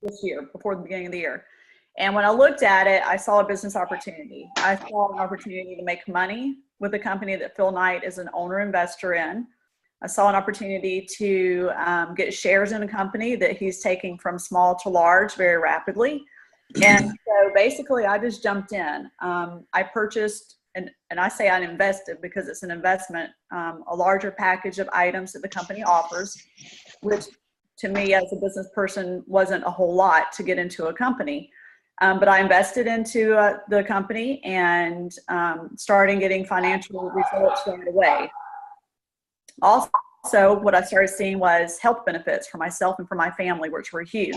this year, before the beginning of the year. And when I looked at it, I saw a business opportunity. I saw an opportunity to make money with a company that Phil Knight is an owner investor in. I saw an opportunity to get shares in a company that he's taking from small to large very rapidly. And so basically I just jumped in. I purchased, and I say I invested because it's an investment, a larger package of items that the company offers, which to me as a business person wasn't a whole lot to get into a company. But I invested into the company and started getting financial results right away. Also, what I started seeing was health benefits for myself and for my family, which were huge.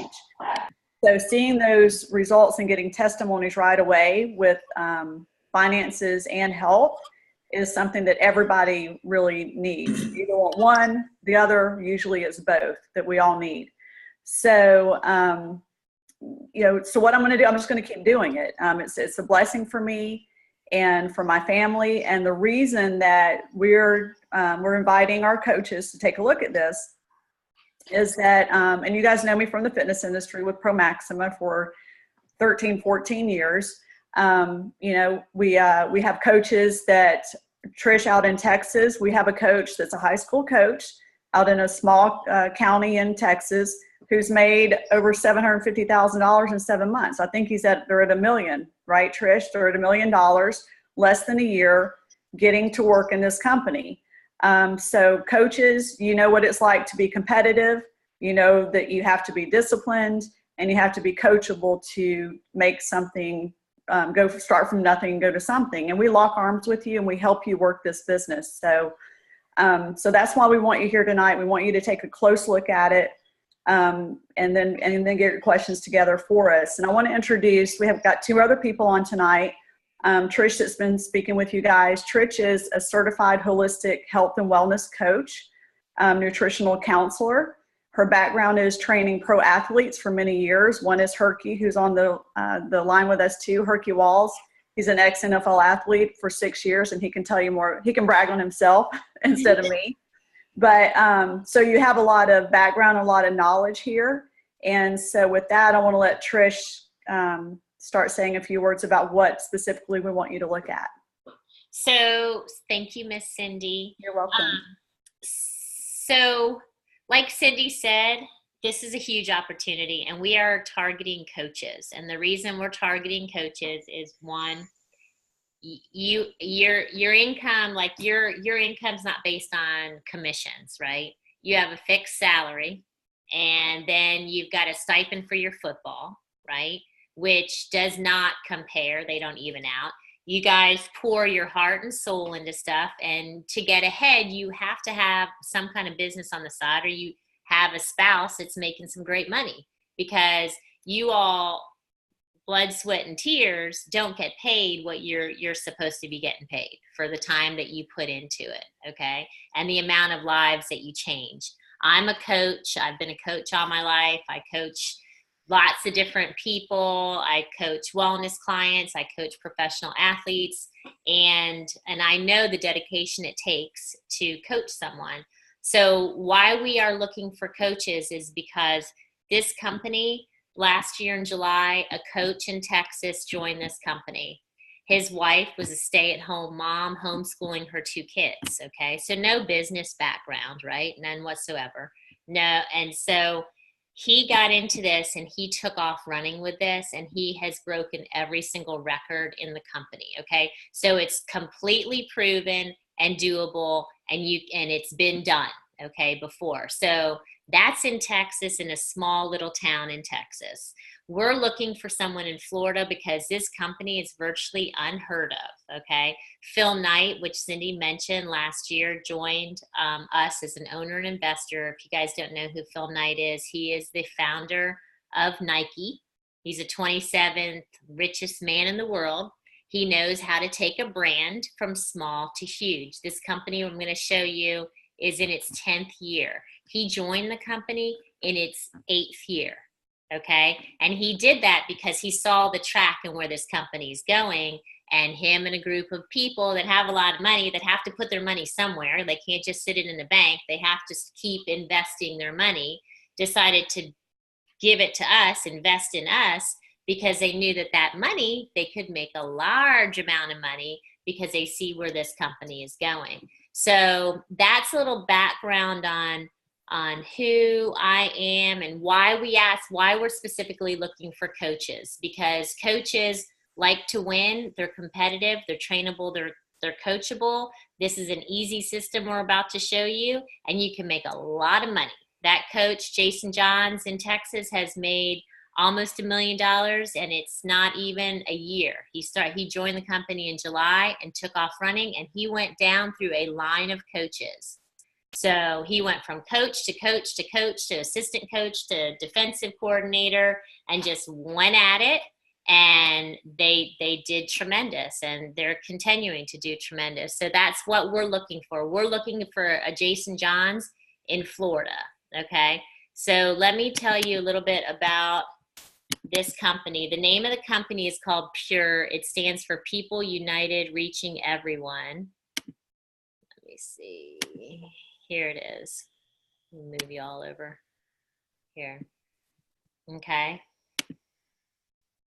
So seeing those results and getting testimonies right away with finances and health is something that everybody really needs. You either want one, the other usually is both that we all need. So, so what I'm going to do, I'm just going to keep doing it. It's a blessing for me and for my family. And the reason that we're inviting our coaches to take a look at this is that, and you guys know me from the fitness industry with Pro Maxima for 13, 14 years. We have coaches that, Trish out in Texas, we have a coach that's a high school coach out in a small county in Texas who's made over $750,000 in 7 months. I think they're at $1 million, right, Trish? They're at $1 million, less than a year, getting to work in this company. So coaches, you know what it's like to be competitive. You know that you have to be disciplined and you have to be coachable to make something start from nothing and go to something. And we lock arms with you and we help you work this business. So that's why we want you here tonight. We want you to take a close look at it. And then get your questions together for us. And I want to introduce, we have got 2 other people on tonight. Trish that's been speaking with you guys. Trish is a certified holistic health and wellness coach, nutritional counselor. Her background is training pro athletes for many years. One is Herkie, who's on the line with us too, Herkie Walls. He's an ex-NFL athlete for 6 years, and he can tell you more. He can brag on himself instead of me. But so you have a lot of background, a lot of knowledge here. And so with that, I want to let Trish start saying a few words about what specifically we want you to look at. So thank you, Miss Cindy. You're welcome. So like Cindy said, this is a huge opportunity, and we are targeting coaches. And the reason we're targeting coaches is, one, your income, like your income's not based on commissions, right? You have a fixed salary, and then you've got a stipend for your football, right? Which does not compare. They don't even out. You guys pour your heart and soul into stuff, and to get ahead, you have to have some kind of business on the side, or you have a spouse that's making some great money, because you all, blood, sweat, and tears, don't get paid what you're supposed to be getting paid for the time that you put into it, okay? And the amount of lives that you change. I'm a coach. I've been a coach all my life. I coach lots of different people. I coach wellness clients. I coach professional athletes. And I know the dedication it takes to coach someone. So why we are looking for coaches is because this company, last year in July, a coach in Texas joined this company. His wife was a stay-at-home mom, homeschooling her 2 kids, okay? So no business background, right? None whatsoever. No, and so he got into this and he took off running with this, and he has broken every single record in the company, okay? So it's completely proven and doable, and it's been done, okay, before. So that's in Texas, in a small little town in Texas. We're looking for someone in Florida because this company is virtually unheard of, okay? Phil Knight, which Cindy mentioned last year, joined us as an owner and investor. If you guys don't know who Phil Knight is, he is the founder of Nike. He's the 27th richest man in the world. He knows how to take a brand from small to huge. This company I'm going to show you is in its 10th year. He joined the company in its 8th year, okay? And he did that because he saw the track and where this company is going, and him and a group of people that have a lot of money that have to put their money somewhere. They can't just sit it in the bank. They have to keep investing their money, decided to give it to us, invest in us, because they knew that that money, they could make a large amount of money because they see where this company is going. So that's a little background on who I am and why we're specifically looking for coaches, because coaches like to win. They're competitive, they're trainable, they're coachable. This is an easy system we're about to show you, and you can make a lot of money. That coach, Jason Johns in Texas, has made almost $1 million, and it's not even a year. He joined the company in July and took off running, and he went down through a line of coaches. So he went from coach to coach to coach to assistant coach to defensive coordinator, and just went at it. And they did tremendous, and they're continuing to do tremendous. So that's what we're looking for. We're looking for a Jason Johns in Florida. Okay. So let me tell you a little bit about this company. The name of the company is called Pure. It stands for People United Reaching Everyone. Let me see. Here it is. Let me move you all over here. Okay.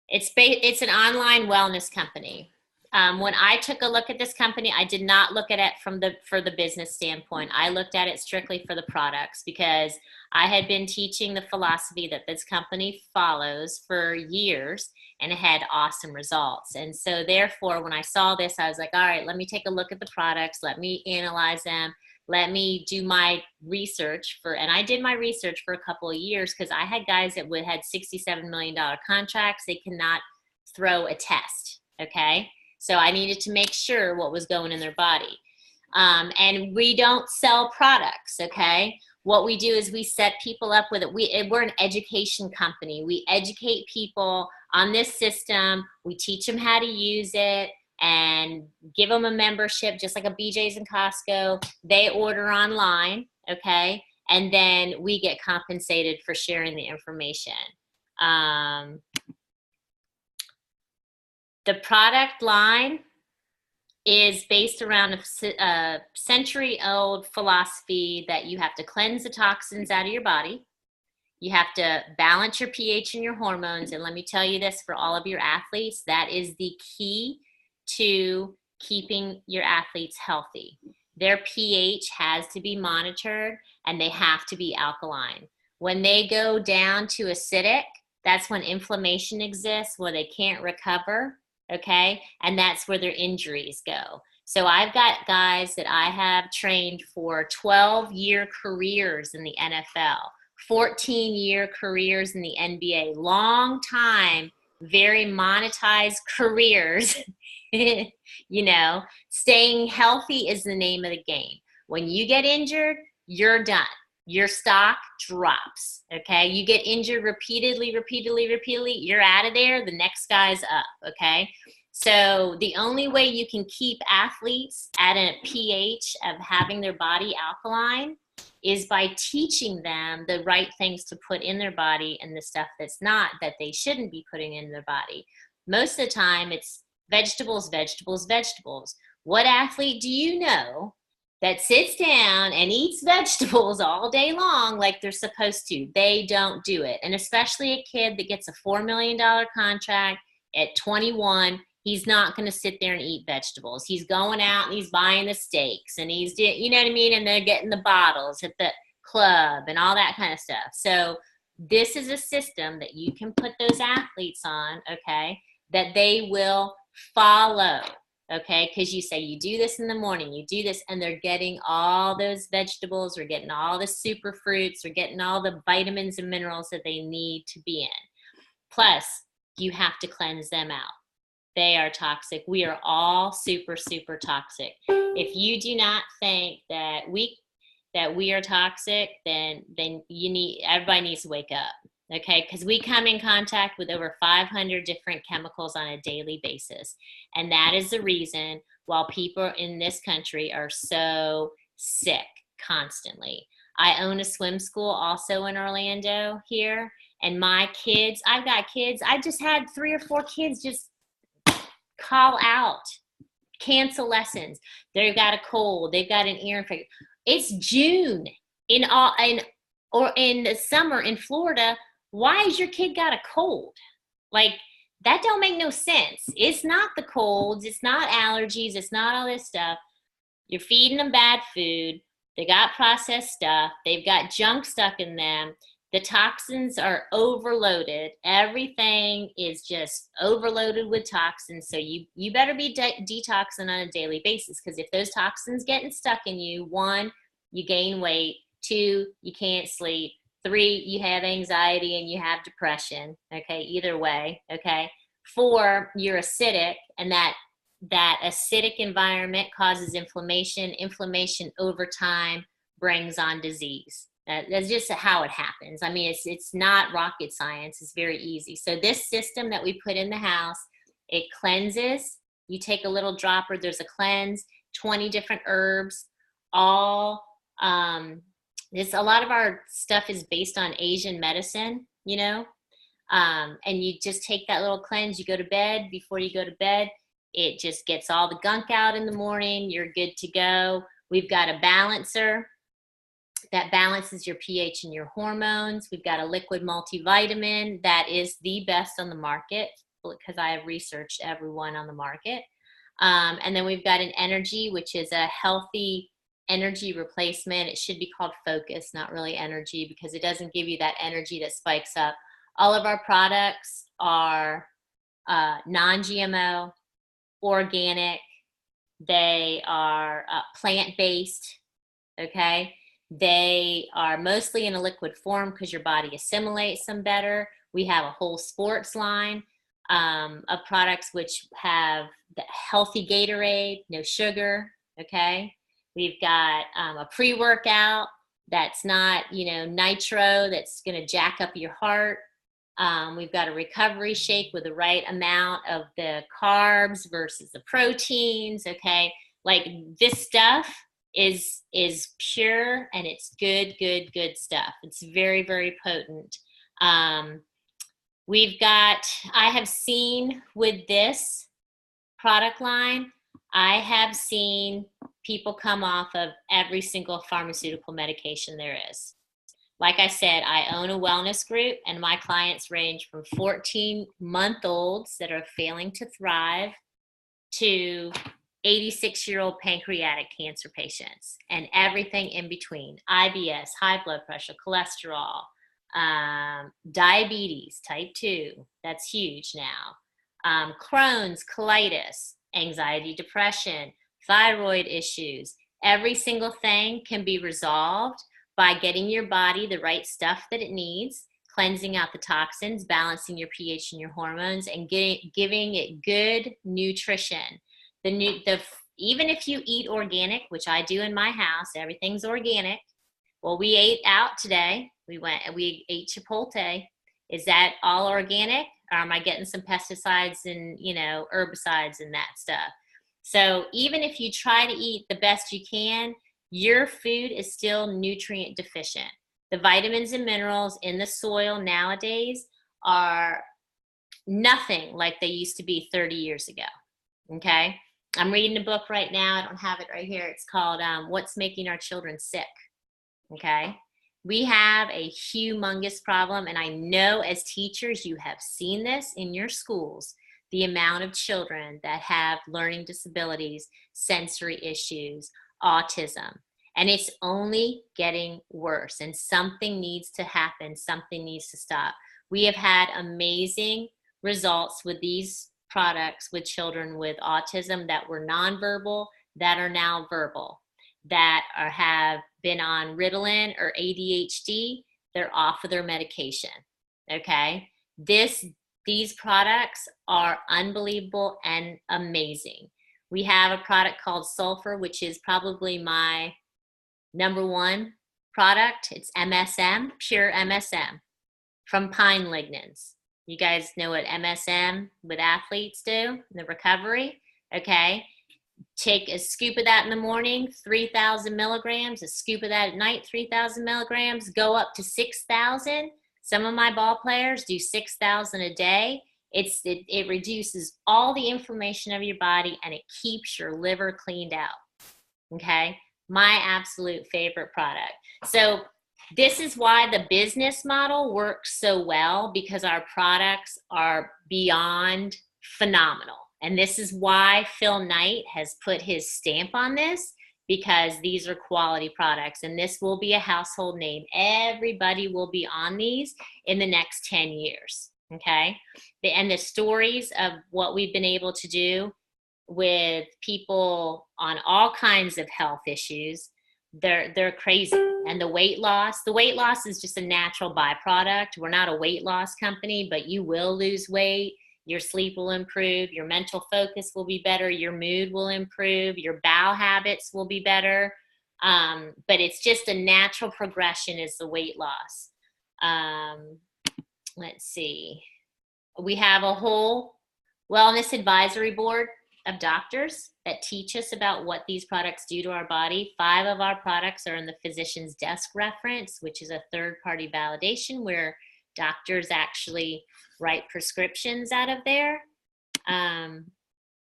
It's an online wellness company. When I took a look at this company, I did not look at it for the business standpoint. I looked at it strictly for the products, because I had been teaching the philosophy that this company follows for years, and it had awesome results. And so therefore, when I saw this, I was like, all right, let me take a look at the products. Let me analyze them. Let me do my research and I did my research for a couple of years, because I had guys that had $67 million contracts. They cannot throw a test. Okay. So I needed to make sure what was going in their body. And we don't sell products, okay? What we do is we set people up with it. We're an education company. We educate people on this system. We teach them how to use it and give them a membership, just like a BJ's and Costco. They order online, okay? And then we get compensated for sharing the information. The product line is based around a century-old philosophy that you have to cleanse the toxins out of your body. You have to balance your pH and your hormones. And let me tell you this, for all of your athletes, that is the key to keeping your athletes healthy. Their pH has to be monitored, and they have to be alkaline. When they go down to acidic, that's when inflammation exists, where they can't recover. Okay. And that's where their injuries go. So I've got guys that I have trained for 12-year careers in the NFL, 14-year careers in the NBA, long time, very monetized careers. You know, staying healthy is the name of the game. When you get injured, you're done. Your stock drops. Okay. You get injured repeatedly, you're out of there. The next guy's up. Okay. So the only way you can keep athletes at a pH of having their body alkaline is by teaching them the right things to put in their body and the stuff that's not, that they shouldn't be putting in their body. Most of the time it's vegetables. What athlete do you know that sits down and eats vegetables all day long like they're supposed to? They don't do it. And especially a kid that gets a $4 million contract at 21, he's not going to sit there and eat vegetables. He's going out and he's buying the steaks, and he's, you know what I mean? And they're getting the bottles at the club and all that kind of stuff. So this is a system that you can put those athletes on, okay, that they will follow. Okay, because you say you do this in the morning, you do this, and they're getting all those vegetables, they're getting all the super fruits, they're getting all the vitamins and minerals that they need to be in. Plus, you have to cleanse them out. They are toxic. We are all super, super toxic. If you do not think that we are toxic, then everybody needs to wake up. Okay, because we come in contact with over 500 different chemicals on a daily basis. And that is the reason why people in this country are so sick constantly. I own a swim school also in Orlando here. And my kids, I've got kids, I just had 3 or 4 kids just call out, cancel lessons. They've got a cold, they've got an ear infection. It's June in the summer in Florida. why has your kid got a cold? Like, that don't make no sense. It's not the colds. It's not allergies. It's not all this stuff. You're feeding them bad food. They got processed stuff. They've got junk stuck in them. The toxins are overloaded. Everything is just overloaded with toxins. So you better be detoxing on a daily basis, because if those toxins getting stuck in you, 1, you gain weight. 2, you can't sleep. 3, you have anxiety and you have depression. Okay, either way. Okay. 4, you're acidic, and that acidic environment causes inflammation. Inflammation over time brings on disease. That's just how it happens. I mean, it's not rocket science. It's very easy. So this system that we put in the house, it cleanses. You take a little dropper. There's a cleanse, 20 different herbs, all. It's a lot of our stuff is based on Asian medicine, you know. And you just take that little cleanse. You go to bed. Before you go to bed, it just gets all the gunk out in the morning. You're good to go. We've got a balancer that balances your pH and your hormones. We've got a liquid multivitamin that is the best on the market, because I have researched everyone on the market. And then we've got an energy, which is a healthy energy replacement. It should be called focus, not really energy, because it doesn't give you that energy that spikes up. All of our products are non-GMO, organic. They are plant-based, okay? They are mostly in a liquid form because your body assimilates them better. We have a whole sports line of products which have the healthy Gatorade, no sugar, okay? We've got a pre-workout that's not, nitro, that's going to jack up your heart. We've got a recovery shake with the right amount of the carbs versus the proteins, okay? Like, this stuff is pure, and it's good stuff. It's very, very potent. I have seen with this product line, I have seen people come off of every single pharmaceutical medication there is. Like I said, I own a wellness group, and my clients range from 14-month-olds that are failing to thrive to 86-year-old pancreatic cancer patients, and everything in between. IBS, high blood pressure, cholesterol, diabetes, type 2, that's huge now, Crohn's, colitis, anxiety, depression, thyroid issues. Every single thing can be resolved by getting your body the right stuff that it needs, cleansing out the toxins, balancing your pH and your hormones, and giving it good nutrition. Even if you eat organic, which I do in my house, everything's organic. Well, we ate out today. We ate Chipotle. Is that all organic? Or am I getting some pesticides and, herbicides and that stuff? So even if you try to eat the best you can, your food is still nutrient deficient. The vitamins and minerals in the soil nowadays are nothing like they used to be 30 years ago, okay? I'm reading a book right now. I don't have it right here. It's called What's Making Our Children Sick, okay? We have a humongous problem, and I know as teachers you have seen this in your schools, the amount of children that have learning disabilities, sensory issues, autism, and it's only getting worse, and something needs to happen. Something needs to stop. We have had amazing results with these products with children with autism that were nonverbal, that are now verbal, that have been on Ritalin or ADHD. They're off of their medication, okay? These products are unbelievable and amazing. We have a product called Sulfur, which is probably my number one product. It's MSM, pure MSM from pine lignans. You guys know what MSM with athletes do in the recovery, okay? Take a scoop of that in the morning, 3,000 milligrams, a scoop of that at night, 3,000 milligrams, go up to 6,000. Some of my ball players do 6,000 a day. It reduces all the inflammation of your body, and it keeps your liver cleaned out, okay? My absolute favorite product. So This is why the business model works so well, because our products are beyond phenomenal. And this is why Phil Knight has put his stamp on this, because these are quality products and this will be a household name. Everybody will be on these in the next 10 years. Okay. And the stories of what we've been able to do with people on all kinds of health issues, they're crazy. And the weight loss is just a natural byproduct. We're not a weight loss company, but you will lose weight. Your sleep will improve. Your mental focus will be better. Your mood will improve. Your bowel habits will be better. But it's just a natural progression is the weight loss. Let's see. We have a whole wellness advisory board of doctors that teach us about what these products do to our body. 5 of our products are in the physician's desk reference, which is a third-party validation where doctors actually write prescriptions out of there.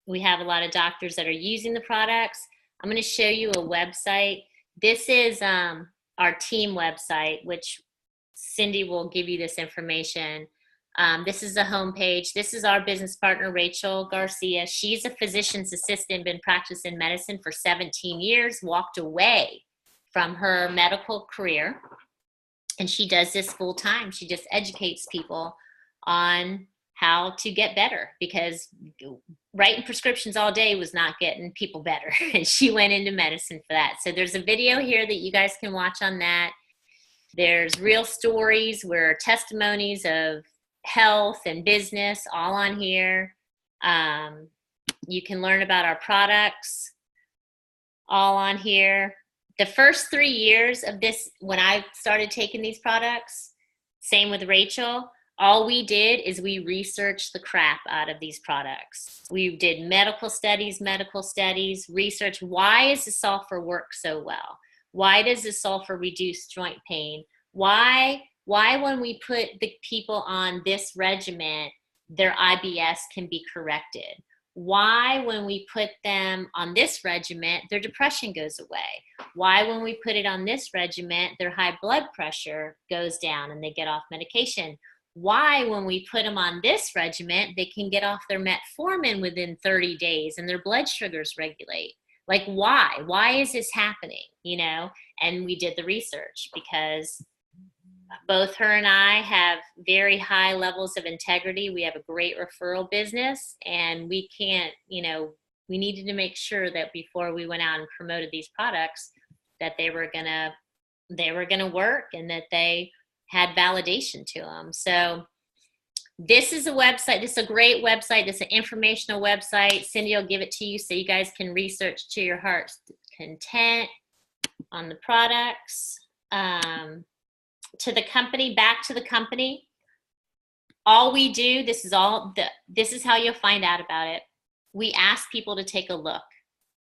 We have a lot of doctors that are using the products. I'm going to show you a website. This is our team website, which Cindy will give you this information. This is the homepage. This is our business partner, Rachel Garcia. She's a physician's assistant, been practicing medicine for 17 years, walked away from her medical career, and she does this full time. She just educates people on how to get better, because writing prescriptions all day was not getting people better. And she went into medicine for that. So there's a video here that you guys can watch on that. There's real stories where testimonies of health and business all on here. You can learn about our products all on here. The first 3 years of this, when I started taking these products, same with Rachel, all we did is we researched the crap out of these products. We did medical studies, research. Why does the sulfur work so well? Why does the sulfur reduce joint pain? Why when we put the people on this regimen, their IBS can be corrected? Why when we put them on this regimen, their depression goes away? Why when we put it on this regimen, their high blood pressure goes down and they get off medication? Why when we put them on this regimen, they can get off their metformin within 30 days and their blood sugars regulate? Like, why? Why is this happening? You know, and we did the research, because both her and I have very high levels of integrity. We have a great referral business, and we can't, you know, we needed to make sure that before we went out and promoted these products, that they were gonna work and that they had validation to them. So this is a website. This is a great website. This is an informational website. Cindy will give it to you so you guys can research to your heart's content on the products. To the company, back to the company. All we do, this is how you'll find out about it. We ask people to take a look.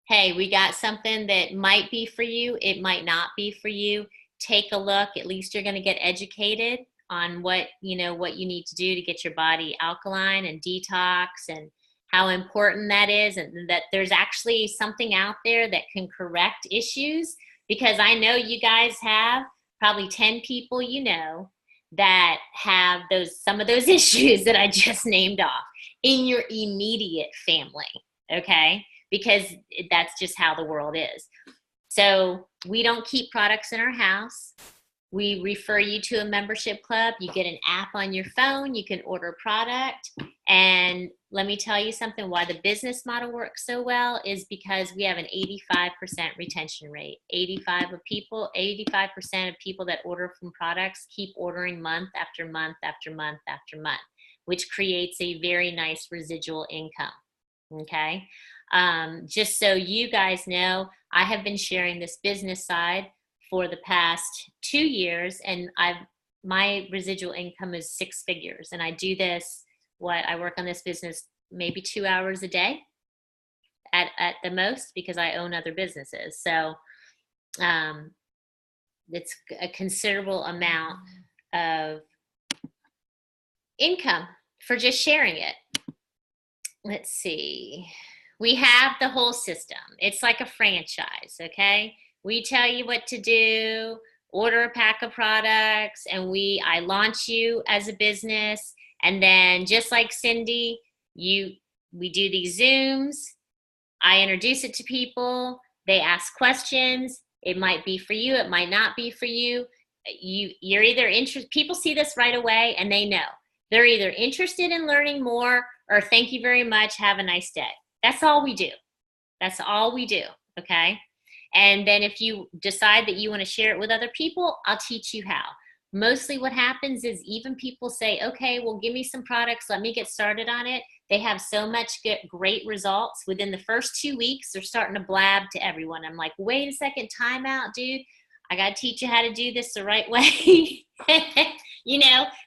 Hey, we got something that might be for you. It might not be for you. Take a look. At least you're going to get educated on what you need to do to get your body alkaline and detox, and how important that is, and that there's actually something out there that can correct issues. Because I know you guys have probably 10 people that have some of those issues that I just named off in your immediate family, okay? Because that's just how the world is. So we don't keep products in our house. We refer you to a membership club. You get an app on your phone. You can order product. And let me tell you something, why the business model works so well is because we have an 85% retention rate. 85% of people that order from products keep ordering month after month after month after month, which creates a very nice residual income, okay? Just so you guys know, I have been sharing this business side for the past 2 years, and my residual income is 6 figures. And I do this, I work on this business maybe 2 hours a day at the most, because I own other businesses. So it's a considerable amount of income for just sharing it. Let's see. We have the whole system. It's like a franchise, okay? We tell you what to do. order a pack of products, and I launch you as a business. And then just like Cindy, we do these Zooms. I introduce it to people. They ask questions. It might be for you. It might not be for you. You're either interested. People see this right away and they know. They're either interested in learning more or thank you very much. Have a nice day. That's all we do. That's all we do. Okay. And then if you decide that you want to share it with other people, I'll teach you how. Mostly what happens is even people say, okay, well, give me some products. Let me get started on it. They have so much great results. Within the first 2 weeks, they're starting to blab to everyone. I'm like, wait a second, time out, dude. I got to teach you how to do this the right way.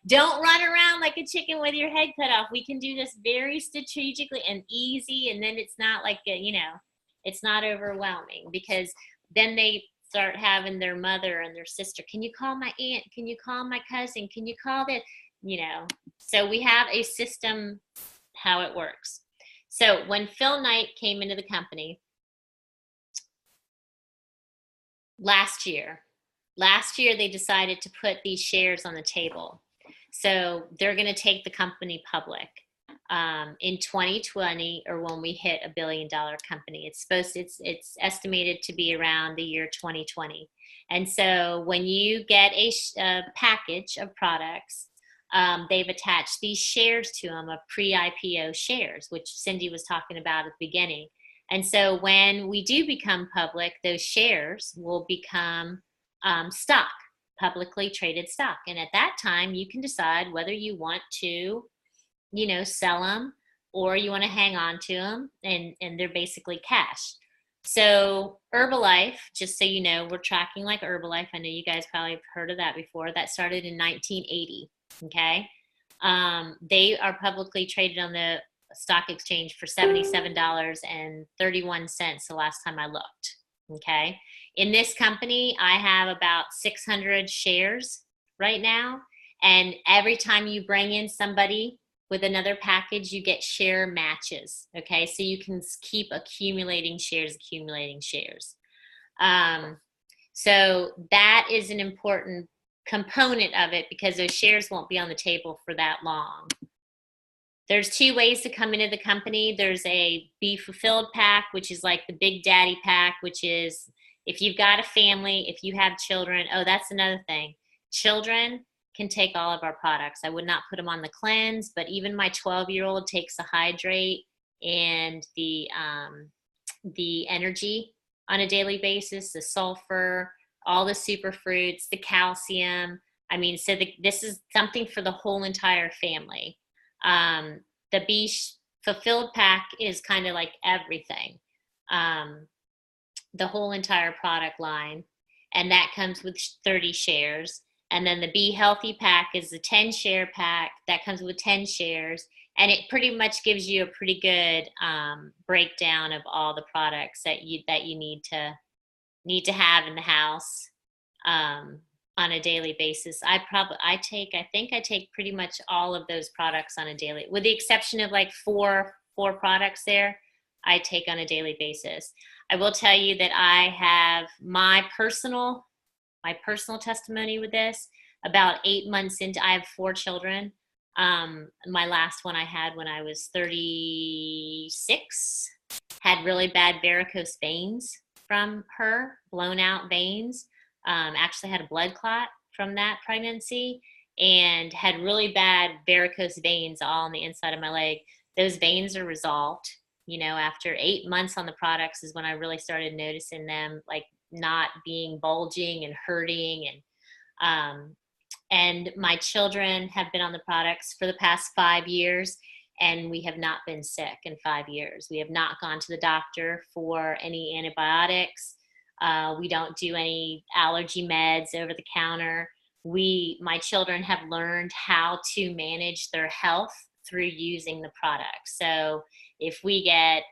Don't run around like a chicken with your head cut off. We can do this very strategically and easy. And then it's not like, it's not overwhelming, because then they start having their mother and their sister. Can you call my aunt? Can you call my cousin? Can you call this? So we have a system how it works. So when Phil Knight came into the company last year, they decided to put these shares on the table. So they're going to take the company public in 2020, or when we hit $1 billion company. It's estimated to be around the year 2020. And so when you get a package of products, they've attached these shares to them, of pre-IPO shares, which Cindy was talking about at the beginning. And so when we do become public, those shares will become stock, publicly traded stock. And at that time, you can decide whether you want to, sell them, or you want to hang on to them, and they're basically cash. So Herbalife, just so you know, we're tracking like Herbalife. I know you guys probably have heard of that before. That started in 1980. Okay. They are publicly traded on the stock exchange for $77.31 the last time I looked. Okay. In this company, I have about 600 shares right now. And every time you bring in somebody with another package, you get share matches. Okay. So you can keep accumulating shares. So that is an important component of it, because those shares won't be on the table for that long. There's 2 ways to come into the company. There's a Be Fulfilled pack, which is like the Big Daddy pack, which is if you've got a family, if you have children. Oh, that's another thing. Children can take all of our products. I would not put them on the cleanse, but even my 12-year-old takes the hydrate and the energy on a daily basis, the sulfur, all the superfruits, the calcium. I mean, so this is something for the whole entire family. The Be Fulfilled pack is kind of like everything, the whole entire product line, and that comes with 30 shares. And then the Be Healthy pack is the 10 share pack that comes with 10 shares. And it pretty much gives you a pretty good breakdown of all the products that you need to have in the house on a daily basis. I think I take pretty much all of those products on a daily, with the exception of like four products there, I take on a daily basis. I will tell you that I have my personal testimony with this. About 8 months into, I have 4 children. My last one I had when I was 36, had really bad varicose veins from her, blown out veins. Actually had a blood clot from that pregnancy, and had really bad varicose veins all on the inside of my leg. Those veins are resolved. After 8 months on the products is when I really started noticing them like not being bulging and hurting. And my children have been on the products for the past 5 years, and we have not been sick in 5 years. We have not gone to the doctor for any antibiotics. We don't do any allergy meds over the counter. My children have learned how to manage their health through using the product. So if we get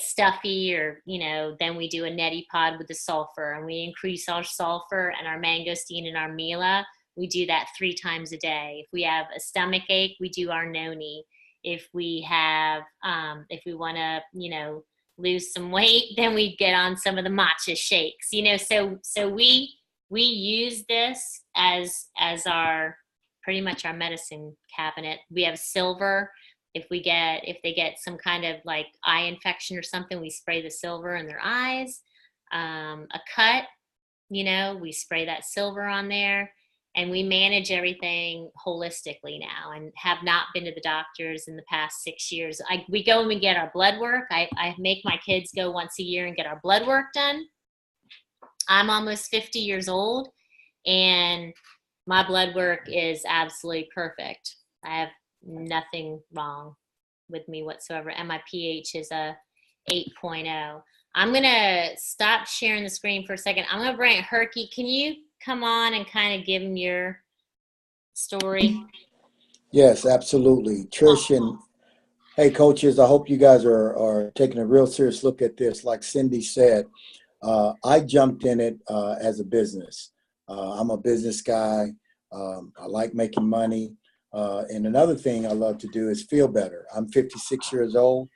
stuffy, or then we do a neti pod with the sulfur, and we increase our sulfur and our mangosteen and our mila. We do that 3 times a day. If we have a stomach ache, we do our noni. If we want to lose some weight, then we get on some of the matcha shakes. So we we use this as our pretty much our medicine cabinet. We have silver. If they get some kind of like eye infection or something, we spray the silver in their eyes. A cut, we spray that silver on there, and we manage everything holistically now, and have not been to the doctors in the past 6 years. We go and we get our blood work. I make my kids go once a year and get our blood work done. I'm almost 50 years old, and my blood work is absolutely perfect. I have nothing wrong with me whatsoever, and my pH is a 8.0. I'm going to stop sharing the screen for a second. I'm going to bring Herkie. Can you come on and kind of give him your story? Yes, absolutely. Trish, and hey, coaches, I hope you guys are taking a real serious look at this. Like Cindy said, I jumped in it as a business. I'm a business guy. I like making money. And another thing I love to do is feel better. I'm 56 years old.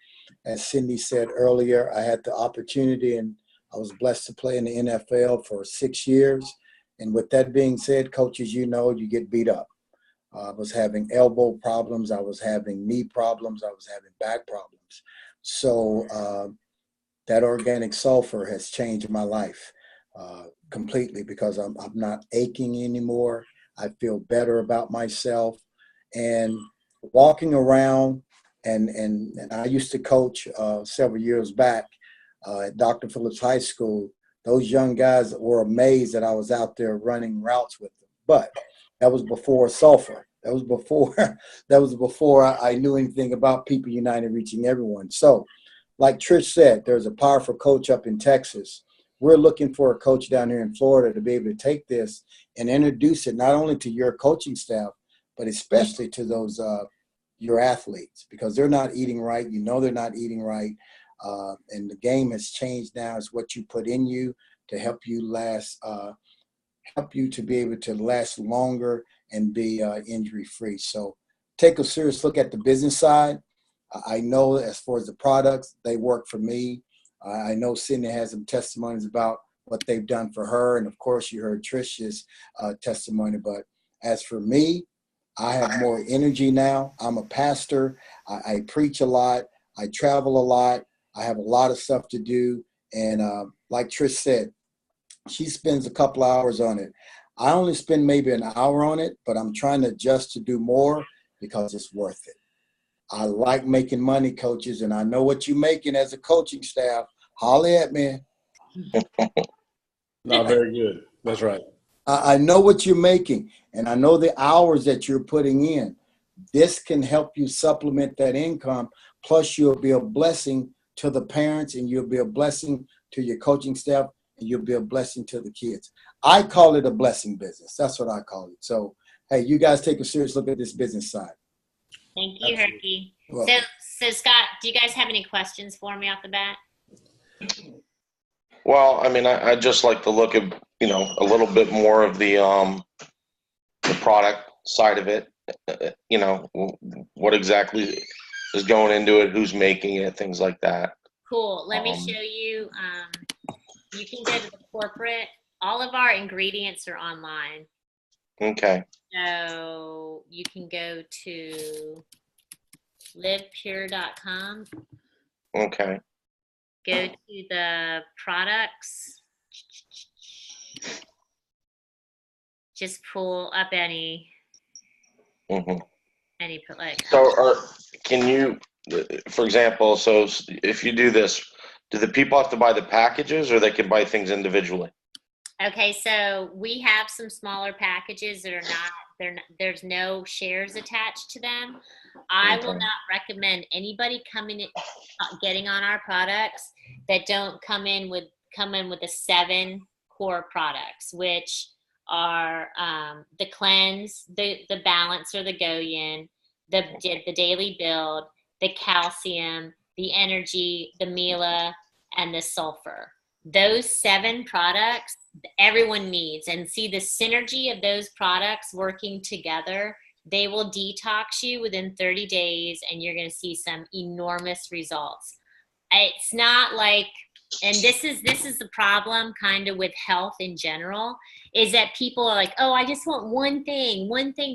As Cindy said earlier, I had the opportunity and I was blessed to play in the NFL for 6 years. And with that being said, coaches, you get beat up. I was having elbow problems. I was having knee problems. I was having back problems. So that organic sulfur has changed my life completely, because I'm not aching anymore. I feel better about myself. And walking around, and I used to coach several years back at Dr. Phillips High School. Those young guys were amazed that I was out there running routes with them. But that was before sulfur. That was before I knew anything about People United reaching everyone. So, like Trish said, there's a powerful coach up in Texas. We're looking for a coach down here in Florida to be able to take this and introduce it not only to your coaching staff, but especially to those your athletes, because they're not eating right. They're not eating right. And the game has changed now. It's what you put in you to help you help you to be able to last longer and be injury-free. So take a serious look at the business side. I know as far as the products, they work for me. I know Cindy has some testimonies about what they've done for her. And of course, you heard Trish's testimony. But as for me, I have more energy now. I'm a pastor. I preach a lot. I travel a lot. I have a lot of stuff to do. And like Trish said, she spends a couple hours on it. I only spend maybe an hour on it, but I'm trying to adjust to do more because it's worth it. I like making money, coaches, and I know what you're making as a coaching staff. Holler at me. No, very good. That's right. I know what you're making, and I know the hours that you're putting in. This can help you supplement that income. Plus, you'll be a blessing to the parents, and you'll be a blessing to your coaching staff, and you'll be a blessing to the kids. I call it a blessing business. That's what I call it. So, hey, you guys take a serious look at this business side. Thank you, Herkie. Well, So Scott, do you guys have any questions for me off the bat? Well, I mean, I just like to look at, a little bit more of the product side of it. What exactly is going into it, who's making it, things like that. Cool. Let me show you. You can go to the corporate. All of our ingredients are online. Okay. So you can go to livepure.com. Okay. Go to the products. Just pull up any. Mm-hmm. Like. So, can you, for example, so if you do this, do the people have to buy the packages, or they can buy things individually? Okay, so we have some smaller packages that are there's no shares attached to them. I will not recommend anybody getting on our products that don't come in with the 7 core products, which are the cleanse, the balance or the Goyen, the daily build, the calcium, the energy, the Mila, and the sulfur. Those 7 products everyone needs, and see the synergy of those products working together. They will detox you within 30 days, and you're going to see some enormous results. It's not like and this is the problem kind of with health in general, is that people are like, oh, I just want one thing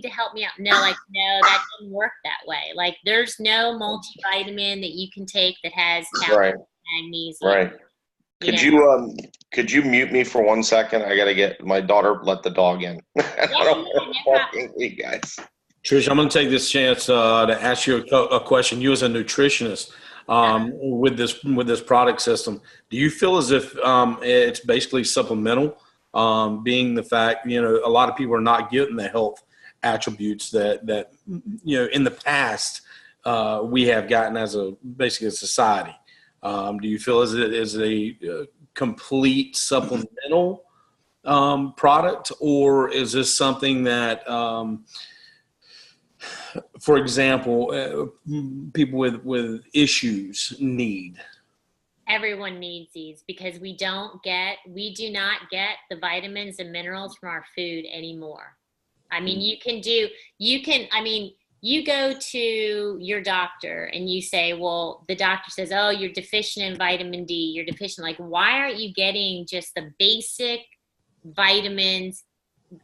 to help me out. No, like, no, that doesn't work that way. Like, there's no multivitamin that you can take that has calcium, magnesium. Right. Could you mute me for 1 second? I gotta get my daughter, let the dog in. I don't want to talk to you guys. Trish, I'm going to take this chance to ask you a question. You as a nutritionist, with this product system, do you feel as if it's basically supplemental, being the fact, a lot of people are not getting the health attributes that in the past we have gotten as basically a society? Do you feel as it is a complete supplemental product, or is this something that for example, people with issues need? Everyone needs these because we do not get the vitamins and minerals from our food anymore. I mean, you go to your doctor and you say, well, the doctor says, oh, you're deficient in vitamin D, you're deficient. Like, why aren't you getting just the basic vitamins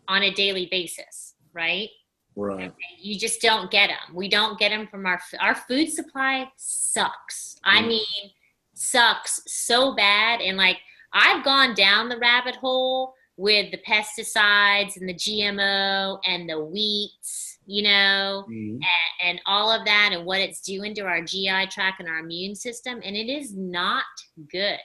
on a daily basis, right? Right. You just don't get them. We don't get them from our food supply sucks. I mean, sucks so bad. And like, I've gone down the rabbit hole with the pesticides and the GMO and the wheats, and all of that and what it's doing to our GI tract and our immune system. And it is not good.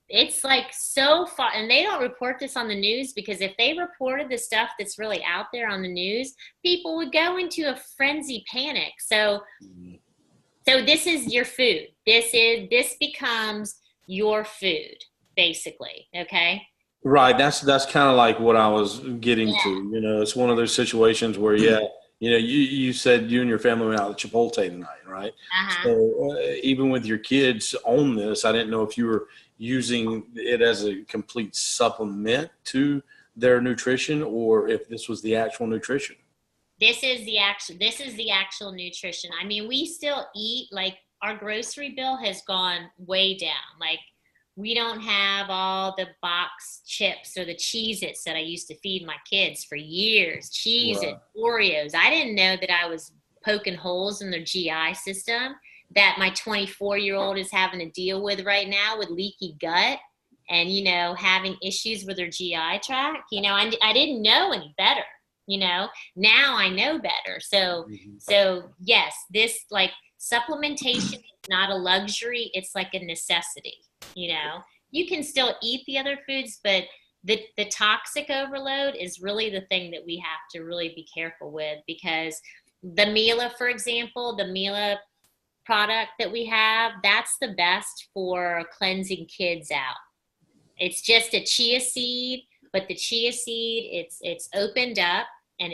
It's like so far, and they don't report this on the news, because if they reported the stuff that's really out there on the news, people would go into a frenzy panic. So this is your food. This becomes your food, basically. Okay. Right. That's kind of like what I was getting to. It's one of those situations where, you said you and your family went out to Chipotle tonight, right? Uh-huh. So even with your kids on this, I didn't know if you were using it as a complete supplement to their nutrition, or if this was the actual nutrition. This is the actual nutrition. I mean, we still eat, like, our grocery bill has gone way down. Like, we don't have all the box chips or the Cheez-Its that I used to feed my kids for years. Cheez-Its, Oreos. I didn't know that I was poking holes in their GI system that my 24-year-old is having to deal with right now, with leaky gut and, having issues with their GI tract. I didn't know any better. Now I know better. So yes, this, like, supplementation is not a luxury. It's like a necessity. You can still eat the other foods, but the toxic overload is really the thing that we have to really be careful with, because the Mila, for example, the Mila product that we have, that's the best for cleansing kids out. It's just a chia seed, but the chia seed, it's opened up, and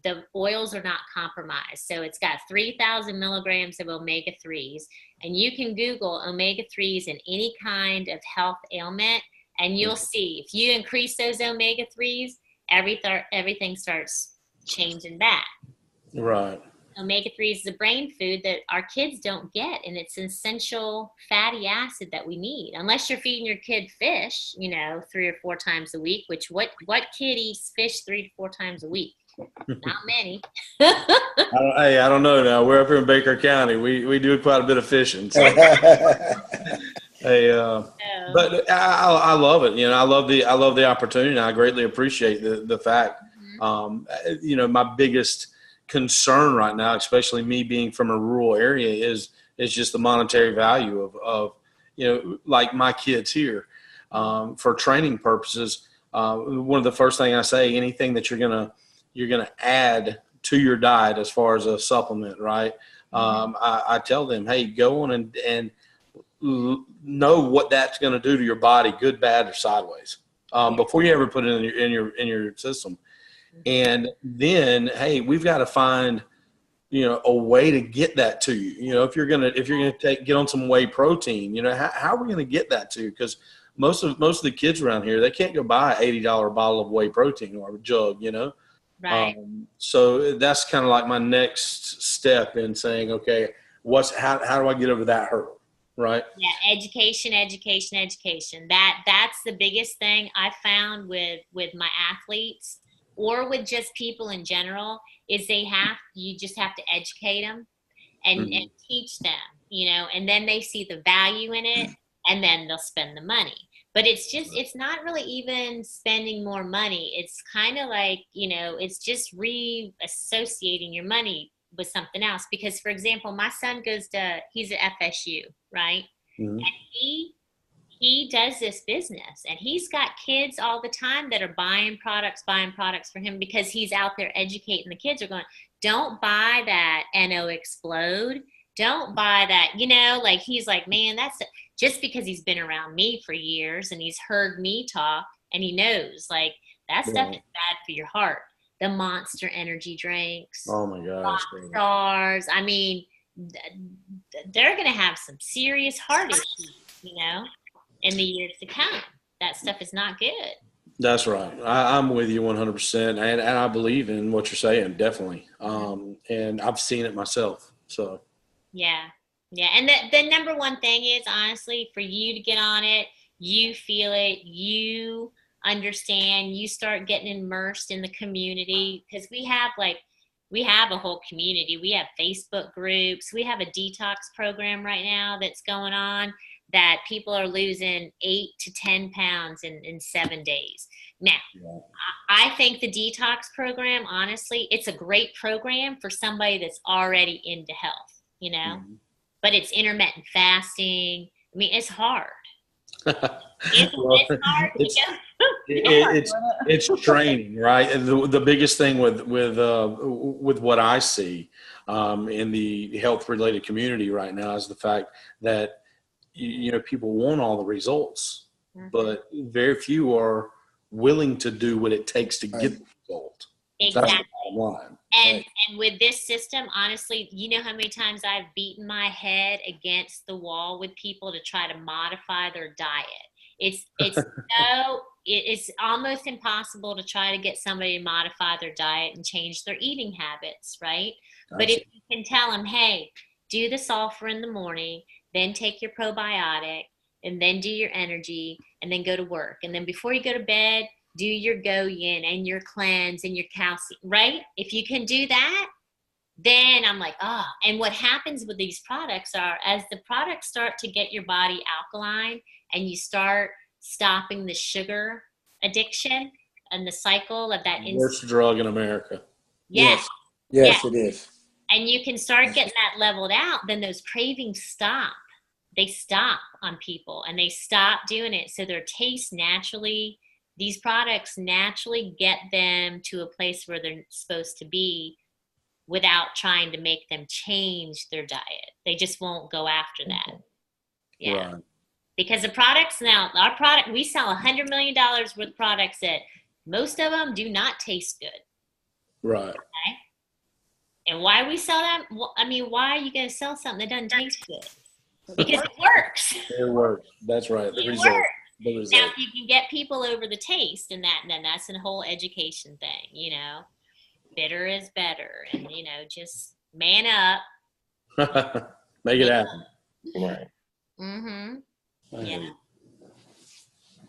the oils are not compromised. So it's got 3,000 milligrams of omega-3s, and you can Google omega-3s in any kind of health ailment, and you'll see if you increase those omega-3s, everything starts changing back. Right. Omega-3 is the brain food that our kids don't get, and it's an essential fatty acid that we need. Unless you're feeding your kid fish, 3 or 4 times a week, which what kid eats fish 3 to 4 times a week? Not many. I don't know now. We're up here in Baker County. We do quite a bit of fishing. So. But I love it. I love the opportunity, and I greatly appreciate the fact. My biggest concern right now, especially me being from a rural area, is just the monetary value of like my kids here, for training purposes. One of the first thing I say, anything that you're gonna add to your diet as far as a supplement, right? I tell them, hey, go on and know what that's going to do to your body, good, bad, or sideways, before you ever put it in your system. And then, hey, we've got to find, a way to get that to you. If you're gonna get on some whey protein, how are we gonna get that to you? Because most of the kids around here, they can't go buy an $80 bottle of whey protein or a jug, Right. So that's kind of like my next step in saying, okay, how do I get over that hurdle? right? Yeah, education, education, education. That's the biggest thing I found with my athletes or with just people in general is you just have to educate them and Mhm. teach them, and then they see the value in it and then they'll spend the money. But it's not really even spending more money. It's kind of like, it's just reassociating your money with something else. Because, for example, my son he's at FSU, right? Mhm. And he does this business and he's got kids all the time that are buying products for him because he's out there educating the kids are going, don't buy that NO Explode. Don't buy that, like he's like, man, just because he's been around me for years and he's heard me talk and he knows like that stuff is Right. bad for your heart. The Monster energy drinks, Oh my gosh. stars. I mean, they're going to have some serious heart issues, in the years to come. That stuff is not good. That's right. I'm with you 100%. And I believe in what you're saying, definitely. And I've seen it myself. So, Yeah. Yeah. And the number one thing is honestly for you to get on it, you feel it, you understand, you start getting immersed in the community because we have a whole community. We have Facebook groups. We have a detox program right now that's going on that people are losing 8 to 10 pounds in 7 days. Now, yeah. I think the detox program, honestly, it's a great program for somebody that's already into health, Mhm. but it's intermittent fasting. I mean, it's hard. Well, It's hard to it's go. it's training, right? And the biggest thing with what I see in the health related community right now is the fact that people want all the results, but very few are willing to do what it takes to get the result. That's Exactly. the bottom line. And with this system, honestly, you know how many times I've beaten my head against the wall with people to try to modify their diet. It's almost impossible to try to get somebody to modify their diet and change their eating habits, right? But if you can tell them, hey, do the sulfur in the morning, then take your probiotic, and then do your energy, and then go to work. And then before you go to bed, do your go yin and your cleanse and your calcium, right? If you can do that, then I'm like, and what happens with these products are as the products start to get your body alkaline and you start stopping the sugar addiction and the cycle of that Worst drug in America. Yes, it is. and you can start getting that leveled out, then those cravings stop. They stop on people and they stop doing it. So their taste naturally, these products naturally get them to a place where they're supposed to be without trying to make them change their diet. They just won't go after that. Yeah. Right. Because we sell $100 million worth of products that most of them do not taste good. Right. Okay? And why we sell them? Well, I mean, why are you going to sell something that doesn't taste good? Because it works. It works. That's right. The result. Now, if you can get people over the taste and then that's a whole education thing, bitter is better and, just man up. Make it happen. Right. Mm-hmm. Yeah.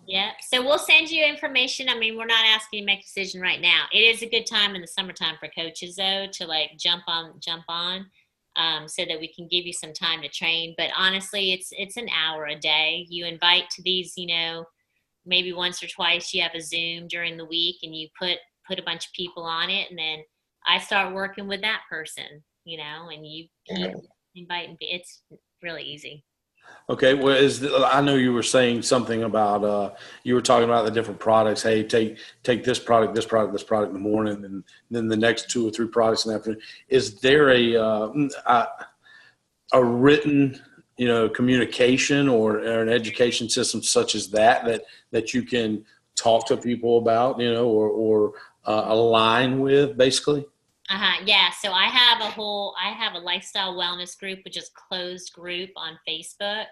Yeah. So we'll send you information. I mean, we're not asking you to make a decision right now. It is a good time in the summertime for coaches though, to like jump on, so that we can give you some time to train. But honestly, it's an hour a day. You invite to these, maybe once or twice you have a Zoom during the week and you put a bunch of people on it. And then I start working with that person, and you keep inviting. It's really easy. Okay. Well, I know you were saying something about you were talking about the different products. Hey, take this product in the morning, and then the next 2 or 3 products in the afternoon. Is there a written communication or an education system such as that you can talk to people about or align with basically? Yeah. So I have a lifestyle wellness group, which is closed group on Facebook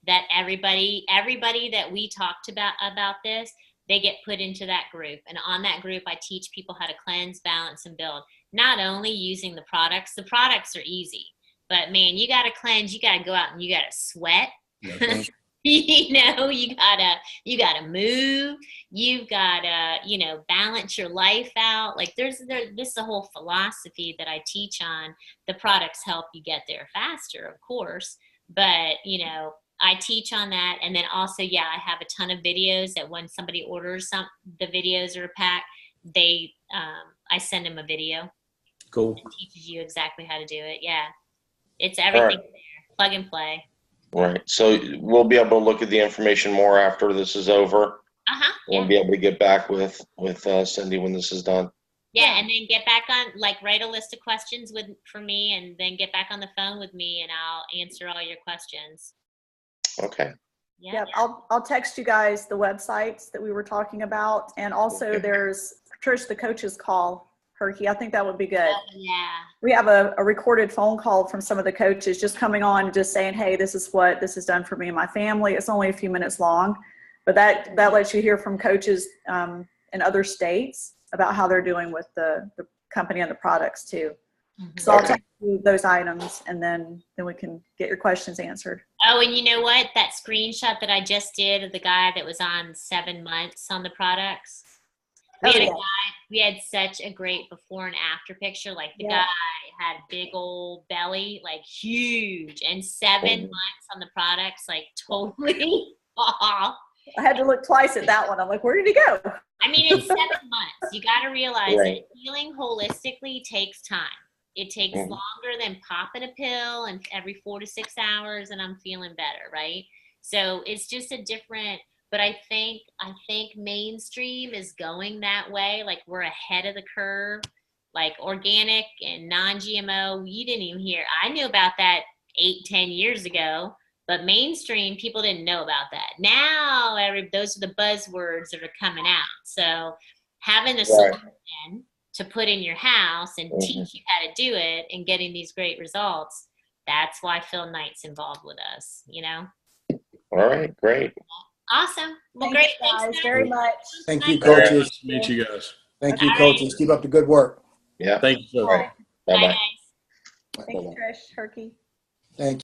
that everybody that we talked about this, they get put into that group. And on that group, I teach people how to cleanse, balance, and build, not only using the products are easy, But man, you got to cleanse. You got to go out and you got to sweat. Okay. You know, you gotta move. You've gotta, you know, balance your life out. Like this is a whole philosophy that I teach on. The products help you get there faster, of course, but you know, I teach on that. And then also, yeah, I have a ton of videos that when somebody orders the videos are a pack, I send them a video. Cool. It teaches you exactly how to do it. Yeah, it's everything there. Plug and play. Right. So we'll be able to look at the information more after this is over. We'll be able to get back with Cindy when this is done. Yeah, and then get back on, like, write a list of questions for me, and then get back on the phone with me, and I'll answer all your questions. Okay. Yeah. Yep, I'll text you guys the websites that we were talking about, and also there's Trish, the coaches call. Herkie, I think that would be good. Oh, yeah. We have a recorded phone call from some of the coaches just coming on, just saying, hey, this is what this has done for me and my family. It's only a few minutes long, but that lets you hear from coaches in other states about how they're doing with the company and the products too. Mm-hmm. So I'll text you those items, and then we can get your questions answered. Oh, and you know what? That screenshot that I just did of the guy that was on 7 months on the products. We had such a great before and after picture. Like the guy had big old belly, like huge, and 7 months on the products, like totally off. I had to look twice at that one. I'm like, where did he go? I mean, it's 7 months. You got to realize that healing holistically takes time. It takes longer than popping a pill and every 4 to 6 hours and I'm feeling better, right? So it's just a different. But I think mainstream is going that way. Like we're ahead of the curve. Like organic and non-GMO, you didn't even hear. I knew about that 8-10 years ago, but mainstream people didn't know about that. Now those are the buzzwords that are coming out. So having a solution to put in your house and teach you how to do it and getting these great results, that's why Phil Knight's involved with us, you know? All right, great. Awesome. Well, Thanks, great. guys, Thanks very much. Thank you, Nice coaches. to meet you guys. Thank you, coaches. Keep up the good work. Yeah. Thank you, sir. All right. Bye, Bye-bye. guys. Thanks, Trish, Herkie. Thank you.